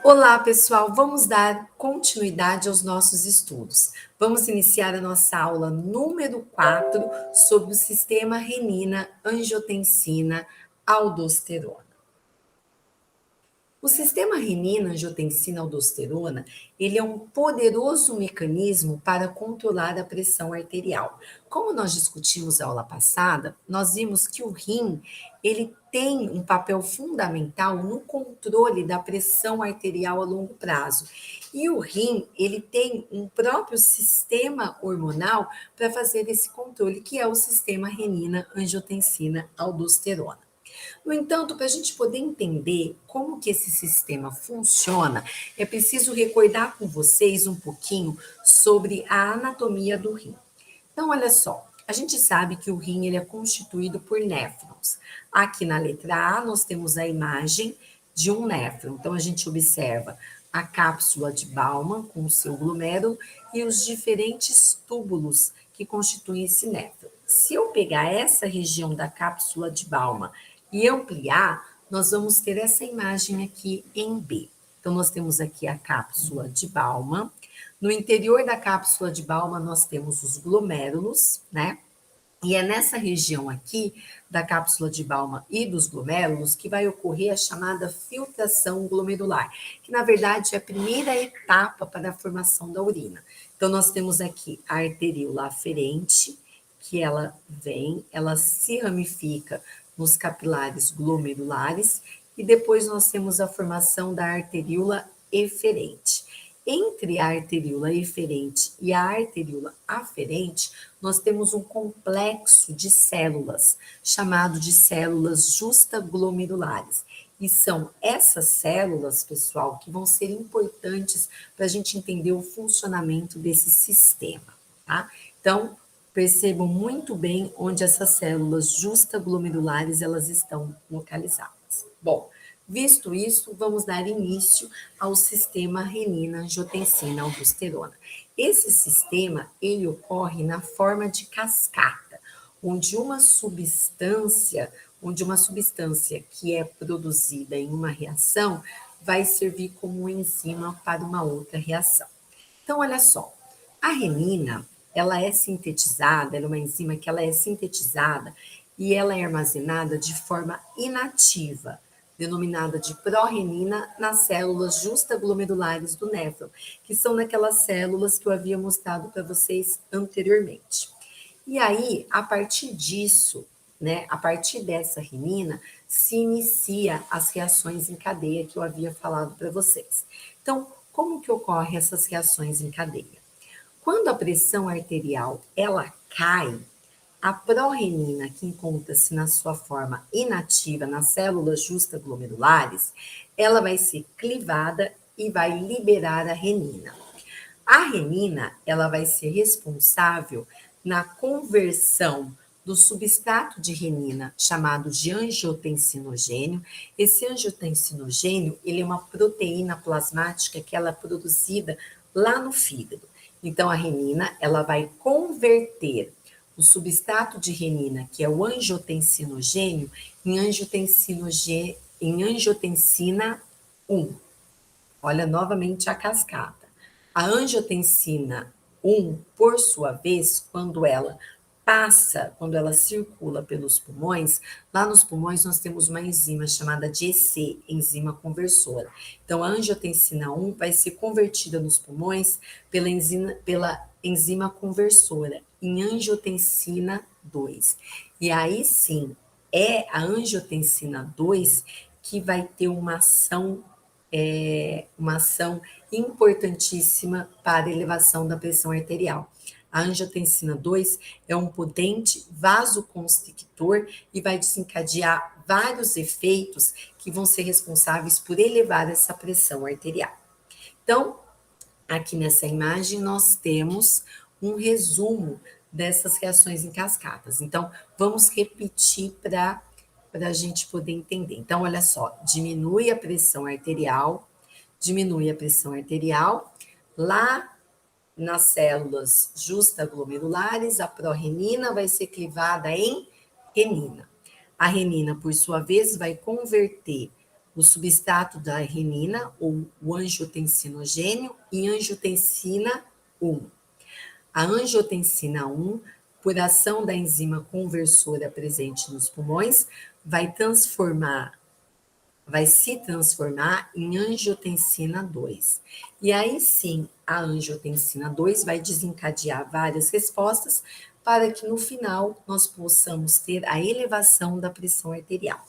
Olá, pessoal. Vamos dar continuidade aos nossos estudos. Vamos iniciar a nossa aula número 4 sobre o sistema renina-angiotensina-aldosterona. O sistema renina-angiotensina-aldosterona, ele é um poderoso mecanismo para controlar a pressão arterial. Como nós discutimos na aula passada, nós vimos que o rim, ele tem um papel fundamental no controle da pressão arterial a longo prazo. E o rim, ele tem um próprio sistema hormonal para fazer esse controle, que é o sistema renina-angiotensina-aldosterona. No entanto, para a gente poder entender como que esse sistema funciona, é preciso recordar com vocês um pouquinho sobre a anatomia do rim. Então, olha só, a gente sabe que o rim ele é constituído por néfrons. Aqui na letra A, nós temos a imagem de um néfron. Então, a gente observa a cápsula de Bowman com o seu glomérulo e os diferentes túbulos que constituem esse néfron. Se eu pegar essa região da cápsula de Bowman e ampliar, nós vamos ter essa imagem aqui em B. Então, nós temos aqui a cápsula de Bowman. No interior da cápsula de Bowman, nós temos os glomérulos, né? E é nessa região aqui, da cápsula de Bowman e dos glomérulos, que vai ocorrer a chamada filtração glomerular, que na verdade é a primeira etapa para a formação da urina. Então, nós temos aqui a arteríola aferente, que ela vem, ela se ramifica nos capilares glomerulares, e depois nós temos a formação da arteríola eferente. Entre a arteríola eferente e a arteríola aferente, nós temos um complexo de células, chamado de células justaglomerulares. E são essas células, pessoal, que vão ser importantes para a gente entender o funcionamento desse sistema, tá? Então, percebam muito bem onde essas células justaglomerulares elas estão localizadas. Bom, visto isso, vamos dar início ao sistema renina-angiotensina-aldosterona. Esse sistema, ele ocorre na forma de cascata, onde uma substância que é produzida em uma reação vai servir como enzima para uma outra reação. Então, olha só, a renina, ela é sintetizada, ela é uma enzima que ela é sintetizada e ela é armazenada de forma inativa, denominada de pró-renina nas células justaglomerulares do néfron, que são naquelas células que eu havia mostrado para vocês anteriormente. E aí, a partir disso, né, a partir dessa renina, se inicia as reações em cadeia que eu havia falado para vocês. Então, como que ocorrem essas reações em cadeia? Quando a pressão arterial ela cai, a pró-renina, que encontra-se na sua forma inativa nas células justaglomerulares, ela vai ser clivada e vai liberar a renina. A renina, ela vai ser responsável na conversão do substrato de renina, chamado de angiotensinogênio. Esse angiotensinogênio, ele é uma proteína plasmática que ela é produzida lá no fígado. Então, a renina, ela vai converter o substrato de renina, que é o angiotensinogênio, em angiotensina 1. Olha novamente a cascata. A angiotensina 1, por sua vez, quando ela circula pelos pulmões, lá nos pulmões nós temos uma enzima chamada de EC, enzima conversora. Então, a angiotensina 1 vai ser convertida nos pulmões pela enzima conversora em angiotensina 2. E aí sim, é a angiotensina 2 que vai ter uma ação importantíssima para a elevação da pressão arterial. A angiotensina 2 é um potente vasoconstrictor e vai desencadear vários efeitos que vão ser responsáveis por elevar essa pressão arterial. Então, aqui nessa imagem nós temos um resumo dessas reações em cascatas. Então, vamos repetir para a gente poder entender. Então, olha só, diminui a pressão arterial, lá nas células justaglomerulares, a pró-renina vai ser clivada em renina. A renina, por sua vez, vai converter o substrato da renina, ou o angiotensinogênio, e angiotensina 1. A angiotensina 1, por ação da enzima conversora presente nos pulmões, vai se transformar em angiotensina 2. E aí sim, a angiotensina 2 vai desencadear várias respostas para que no final nós possamos ter a elevação da pressão arterial.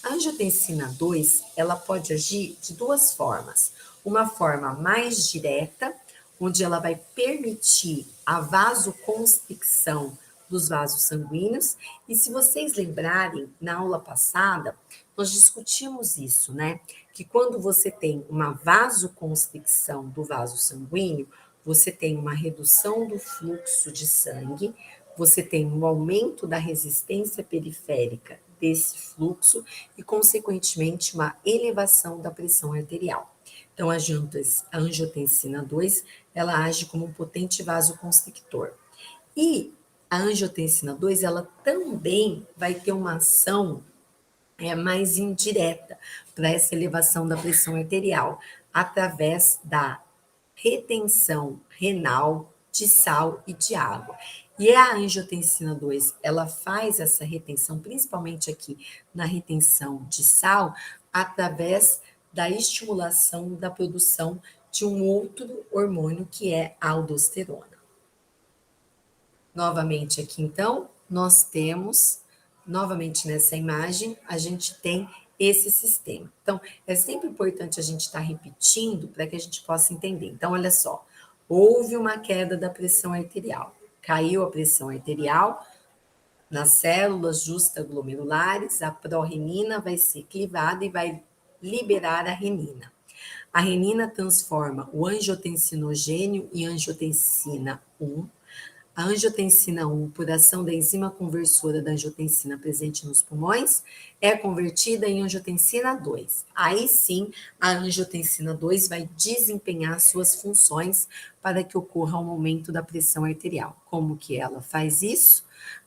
A angiotensina 2, ela pode agir de duas formas. Uma forma mais direta, onde ela vai permitir a vasoconstricção dos vasos sanguíneos. E se vocês lembrarem, na aula passada, nós discutimos isso, né? Que quando você tem uma vasoconstricção do vaso sanguíneo, você tem uma redução do fluxo de sangue, você tem um aumento da resistência periférica desse fluxo e, consequentemente, uma elevação da pressão arterial. Então, a angiotensina 2, ela age como um potente vasoconstrictor. E a angiotensina 2, ela também vai ter uma ação mais indireta para essa elevação da pressão arterial, através da retenção renal de sal e de água. E a angiotensina 2, ela faz essa retenção, principalmente aqui na retenção de sal, através da estimulação da produção de um outro hormônio que é a aldosterona. Novamente aqui, então, nós temos, novamente nessa imagem, a gente tem esse sistema. Então, é sempre importante a gente estar repetindo para que a gente possa entender. Então, olha só, houve uma queda da pressão arterial, caiu a pressão arterial nas células justaglomerulares, a pró-renina vai ser clivada e vai liberar a renina. A renina transforma o angiotensinogênio em angiotensina 1. A angiotensina 1, por ação da enzima conversora da angiotensina presente nos pulmões, é convertida em angiotensina 2. Aí sim, a angiotensina 2 vai desempenhar suas funções para que ocorra um aumento da pressão arterial. Como que ela faz isso?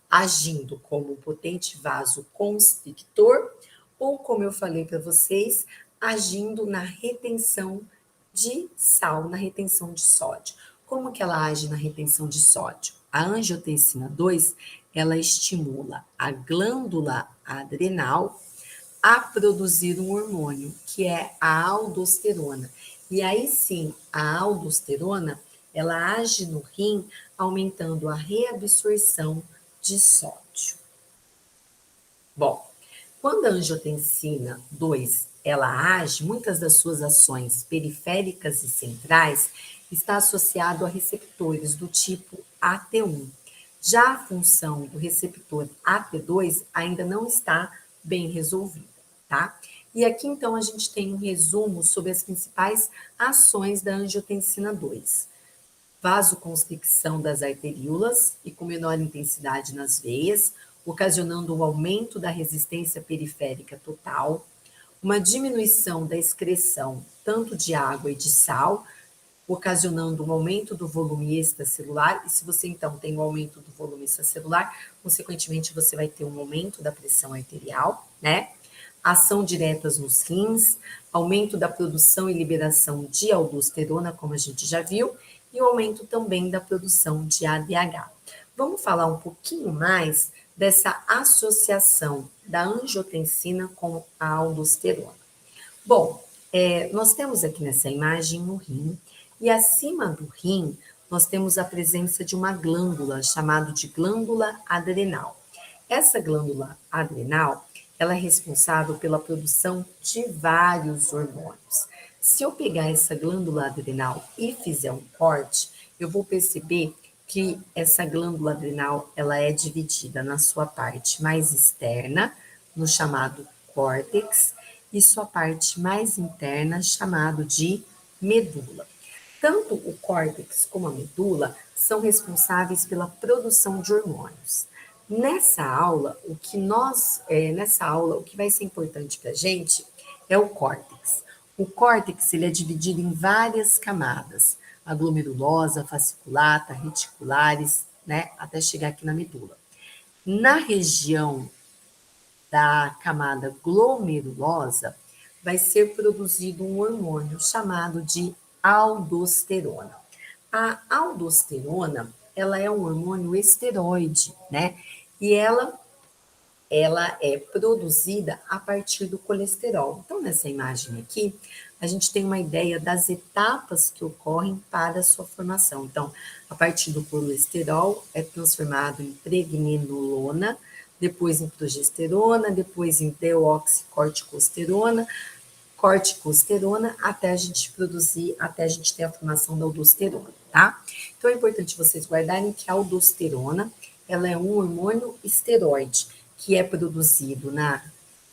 Agindo como um potente vasoconstrictor, ou como eu falei para vocês, agindo na retenção de sal, na retenção de sódio. Como que ela age na retenção de sódio? A angiotensina 2, ela estimula a glândula adrenal a produzir um hormônio, que é a aldosterona. E aí sim, a aldosterona, ela age no rim, aumentando a reabsorção de sódio. Bom, quando a angiotensina 2 ela age, muitas das suas ações periféricas e centrais está associado a receptores do tipo AT1. Já a função do receptor AT2 ainda não está bem resolvida, tá? E aqui então a gente tem um resumo sobre as principais ações da angiotensina 2. Vasoconstricção das arteríolas e com menor intensidade nas veias, ocasionando um aumento da resistência periférica total, uma diminuição da excreção tanto de água e de sal, ocasionando um aumento do volume extracelular, e se você então tem um aumento do volume extracelular, consequentemente você vai ter um aumento da pressão arterial, né? Ação diretas nos rins, aumento da produção e liberação de aldosterona, como a gente já viu, e o aumento também da produção de ADH. Vamos falar um pouquinho mais dessa associação da angiotensina com a aldosterona. Bom, nós temos aqui nessa imagem um rim, e acima do rim nós temos a presença de uma glândula chamada de glândula adrenal. Essa glândula adrenal, ela é responsável pela produção de vários hormônios. Se eu pegar essa glândula adrenal e fizer um corte, eu vou perceber que essa glândula adrenal, ela é dividida na sua parte mais externa, no chamado córtex, e sua parte mais interna, chamado de medula. Tanto o córtex como a medula são responsáveis pela produção de hormônios. Nessa aula, o que vai ser importante para a gente é o córtex. O córtex ele é dividido em várias camadas, a glomerulosa, fasciculata, reticulares, né, até chegar aqui na medula. Na região da camada glomerulosa, vai ser produzido um hormônio chamado de aldosterona. A aldosterona, ela é um hormônio esteroide, né? E ela é produzida a partir do colesterol. Então, nessa imagem aqui, a gente tem uma ideia das etapas que ocorrem para a sua formação. Então, a partir do colesterol é transformado em pregnenolona, depois em progesterona, depois em deoxicorticosterona, corticosterona, até a gente produzir, até a gente ter a formação da aldosterona, tá? Então é importante vocês guardarem que a aldosterona, ela é um hormônio esteroide, que é produzido na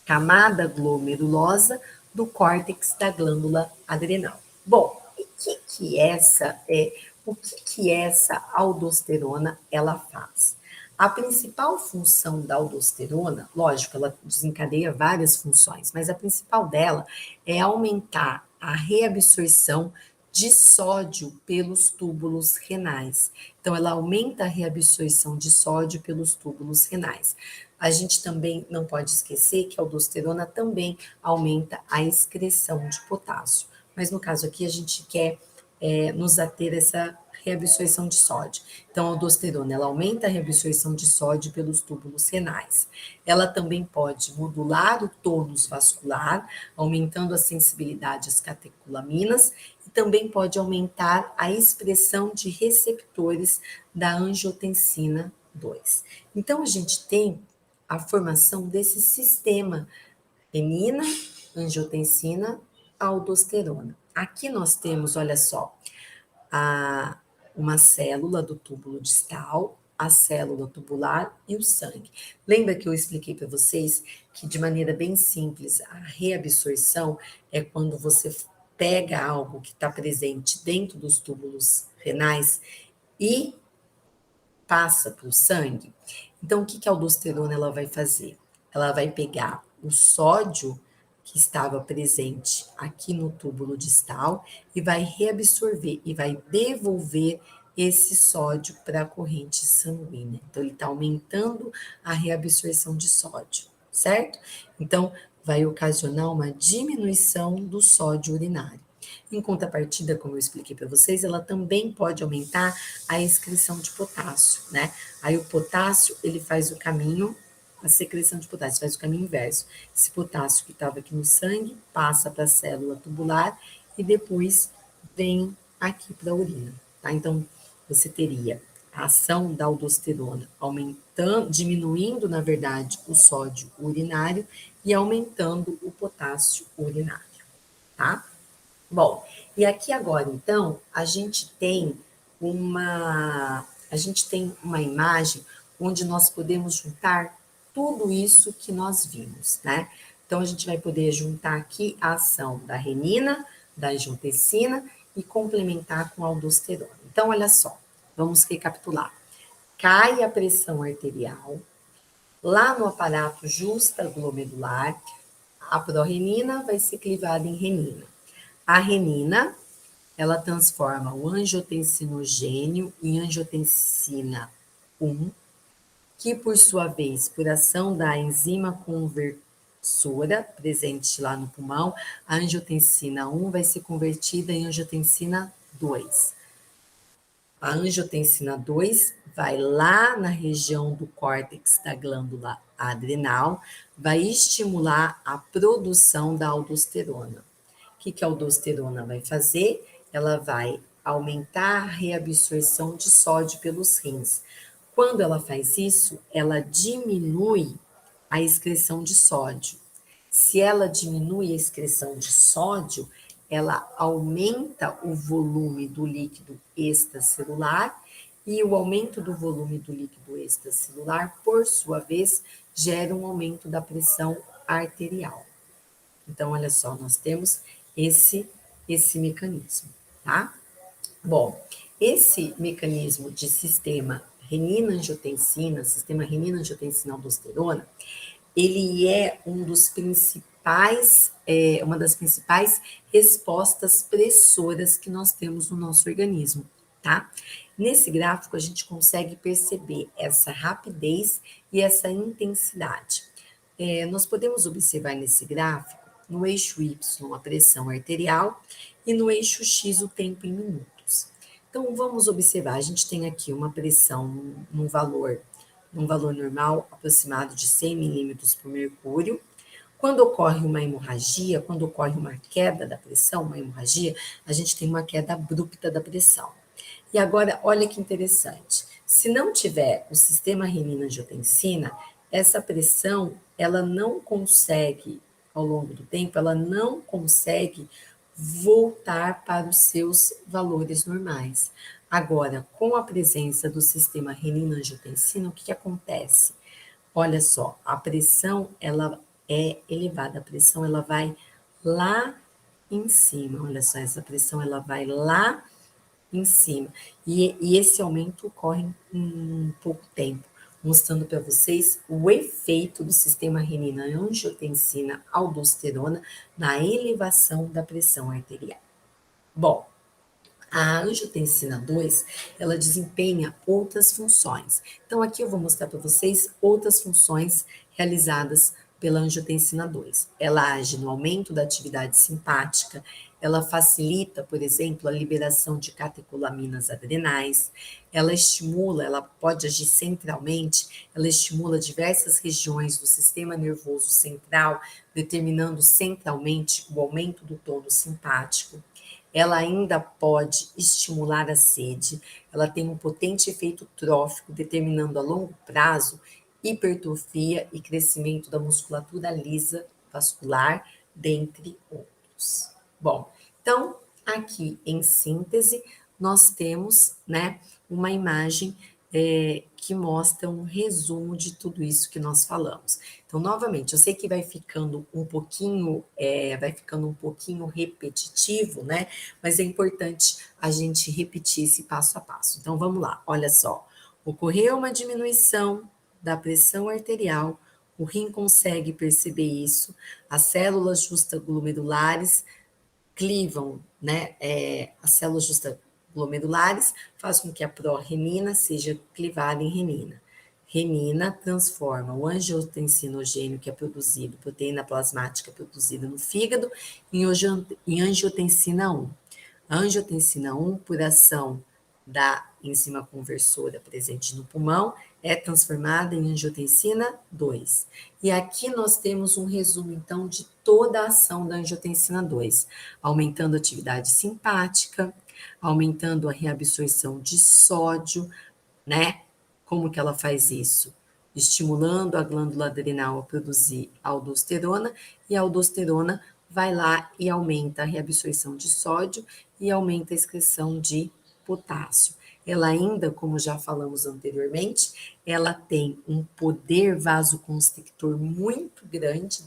camada glomerulosa do córtex da glândula adrenal. Bom, e o que essa aldosterona ela faz? A principal função da aldosterona, lógico, ela desencadeia várias funções, mas a principal dela é aumentar a reabsorção de sódio pelos túbulos renais. Então, ela aumenta a reabsorção de sódio pelos túbulos renais. A gente também não pode esquecer que a aldosterona também aumenta a excreção de potássio. Mas no caso aqui, a gente quer nos ater a essa reabsorção de sódio. Então, a aldosterona, ela aumenta a reabsorção de sódio pelos túbulos renais. Ela também pode modular o tônus vascular, aumentando a sensibilidade às catecolaminas, e também pode aumentar a expressão de receptores da angiotensina 2. Então, a gente tem a formação desse sistema renina, angiotensina, aldosterona. Aqui nós temos, olha só, a, uma célula do túbulo distal, a célula tubular e o sangue. Lembra que eu expliquei para vocês que, de maneira bem simples, a reabsorção é quando você pega algo que está presente dentro dos túbulos renais e passa para o sangue. Então, o que a aldosterona ela vai fazer? Ela vai pegar o sódio que estava presente aqui no túbulo distal e vai reabsorver e vai devolver esse sódio para a corrente sanguínea. Então, ele está aumentando a reabsorção de sódio, certo? Então, vai ocasionar uma diminuição do sódio urinário. Em contrapartida, como eu expliquei para vocês, ela também pode aumentar a excreção de potássio, né? Aí o potássio, ele faz o caminho, a secreção de potássio faz o caminho inverso. Esse potássio que estava aqui no sangue passa para a célula tubular e depois vem aqui para a urina, tá? Então, você teria a ação da aldosterona aumentando, diminuindo, na verdade, o sódio urinário e aumentando o potássio urinário, tá? Bom, e aqui agora, então, a gente tem uma imagem onde nós podemos juntar tudo isso que nós vimos, né? Então, a gente vai poder juntar aqui a ação da renina, da angiotensina e complementar com a aldosterona. Então, olha só, vamos recapitular. Cai a pressão arterial, lá no aparato justaglomerular, a prorenina vai ser clivada em renina. A renina, ela transforma o angiotensinogênio em angiotensina 1, que por sua vez, por ação da enzima conversora presente lá no pulmão, a angiotensina 1 vai ser convertida em angiotensina 2. A angiotensina 2 vai lá na região do córtex da glândula adrenal, vai estimular a produção da aldosterona. O que a aldosterona vai fazer? Ela vai aumentar a reabsorção de sódio pelos rins. Quando ela faz isso, ela diminui a excreção de sódio. Se ela diminui a excreção de sódio, ela aumenta o volume do líquido extracelular e o aumento do volume do líquido extracelular, por sua vez, gera um aumento da pressão arterial. Então, olha só, nós temos esse mecanismo, tá? Bom, esse mecanismo de sistema renina-angiotensina, sistema renina-angiotensina-aldosterona, ele é uma das principais respostas pressoras que nós temos no nosso organismo, tá? Nesse gráfico, a gente consegue perceber essa rapidez e essa intensidade. Nós podemos observar nesse gráfico no eixo Y a pressão arterial e no eixo X o tempo em minutos. Então, vamos observar, a gente tem aqui uma pressão num valor normal aproximado de 100 milímetros por mercúrio. Quando ocorre uma hemorragia, quando ocorre uma queda da pressão, uma hemorragia, a gente tem uma queda abrupta da pressão. E agora, olha que interessante. Se não tiver o sistema renina-angiotensina, essa pressão, ela não consegue, ao longo do tempo, ela não consegue voltar para os seus valores normais. Agora, com a presença do sistema renina-angiotensina, o que acontece? Olha só, a pressão, ela é elevada, a pressão, ela vai lá em cima. Olha só, essa pressão, ela vai lá em cima. E esse aumento ocorre em pouco tempo, mostrando para vocês o efeito do sistema renina-angiotensina-aldosterona na elevação da pressão arterial. Bom, a angiotensina 2, ela desempenha outras funções. Então, aqui eu vou mostrar para vocês outras funções realizadas pela angiotensina 2. Ela age no aumento da atividade simpática, ela facilita, por exemplo, a liberação de catecolaminas adrenais, ela estimula, ela pode agir centralmente, ela estimula diversas regiões do sistema nervoso central, determinando centralmente o aumento do tônus simpático. Ela ainda pode estimular a sede, ela tem um potente efeito trófico, determinando a longo prazo hipertrofia e crescimento da musculatura lisa vascular, dentre outros. Bom, então, aqui em síntese, nós temos, né, uma imagem que mostra um resumo de tudo isso que nós falamos. Então, novamente, eu sei que vai ficando um pouquinho repetitivo, né? Mas é importante a gente repetir esse passo a passo. Então, vamos lá, olha só. Ocorreu uma diminuição da pressão arterial, o rim consegue perceber isso, as células justaglomerulares clivam, né? As células justaglomerulares fazem com que a pró-renina seja clivada em renina. Renina transforma o angiotensinogênio que é produzido, proteína plasmática produzida no fígado, em angiotensina 1. A angiotensina 1, por ação da enzima conversora presente no pulmão, é transformada em angiotensina 2. E aqui nós temos um resumo, então, de toda a ação da angiotensina 2, aumentando a atividade simpática, aumentando a reabsorção de sódio, né? Como que ela faz isso? Estimulando a glândula adrenal a produzir aldosterona, e a aldosterona vai lá e aumenta a reabsorção de sódio e aumenta a excreção de potássio. Ela ainda, como já falamos anteriormente, ela tem um poder vasoconstrictor muito grande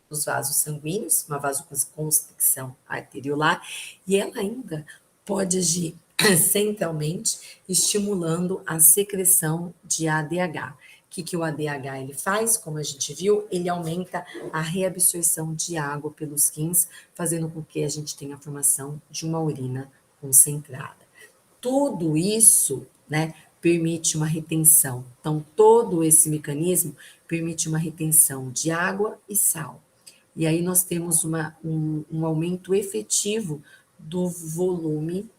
dos vasos sanguíneos, uma vasoconstricção arteriolar, e ela ainda pode agir centralmente, estimulando a secreção de ADH. O que o ADH ele faz? Como a gente viu, ele aumenta a reabsorção de água pelos rins, fazendo com que a gente tenha a formação de uma urina concentrada. Tudo isso, né, permite uma retenção. Então, todo esse mecanismo permite uma retenção de água e sal. E aí nós temos um aumento efetivo do volume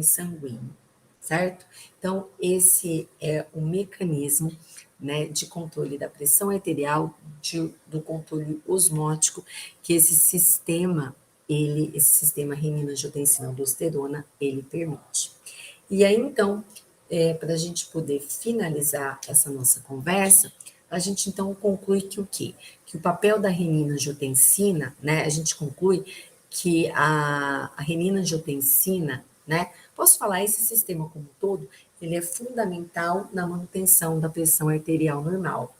sanguíneo, certo? Então, esse é o mecanismo, né, de controle da pressão arterial, do controle osmótico, que esse sistema renina-angiotensina-aldosterona, ele permite. E aí, então, para a gente poder finalizar essa nossa conversa, a gente então conclui que o quê? Que o papel da renina-angiotensina, né, a gente conclui que a renina-angiotensina, né, posso falar, esse sistema como um todo, ele é fundamental na manutenção da pressão arterial normal.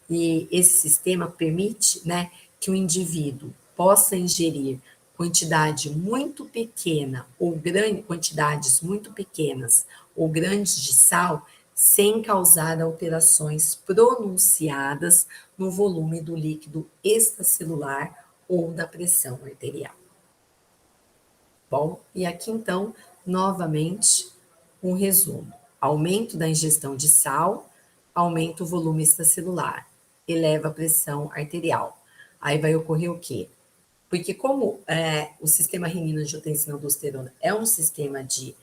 E esse sistema permite, né, que o indivíduo possa ingerir quantidade muito pequena ou grande, quantidades muito pequenas ou grandes de sal, sem causar alterações pronunciadas no volume do líquido extracelular ou da pressão arterial. Bom, e aqui então, novamente, um resumo. Aumento da ingestão de sal, aumenta o volume extracelular, eleva a pressão arterial. Aí vai ocorrer o quê? Porque como o sistema renina-angiotensina-aldosterona é um sistema de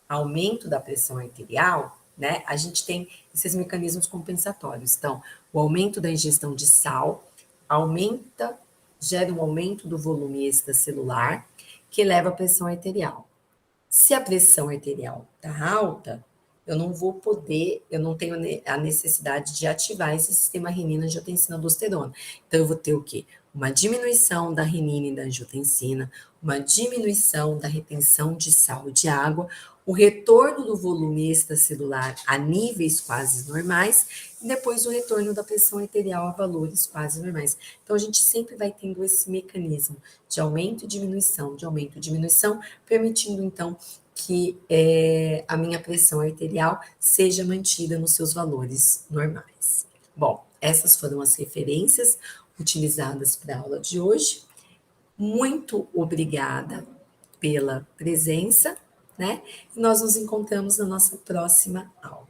aumento da pressão arterial, né? A gente tem esses mecanismos compensatórios. Então, o aumento da ingestão de sal aumenta, gera um aumento do volume extracelular, que eleva a pressão arterial. Se a pressão arterial está alta, eu não vou poder, eu não tenho a necessidade de ativar esse sistema renina-angiotensina-aldosterona. Então, eu vou ter o quê? Uma diminuição da renina e da angiotensina, uma diminuição da retenção de sal e de água, o retorno do volume extracelular a níveis quase normais, e depois o retorno da pressão arterial a valores quase normais. Então, a gente sempre vai tendo esse mecanismo de aumento e diminuição, permitindo, então, que a minha pressão arterial seja mantida nos seus valores normais. Bom, essas foram as referências utilizadas para a aula de hoje. Muito obrigada pela presença, né? E nós nos encontramos na nossa próxima aula.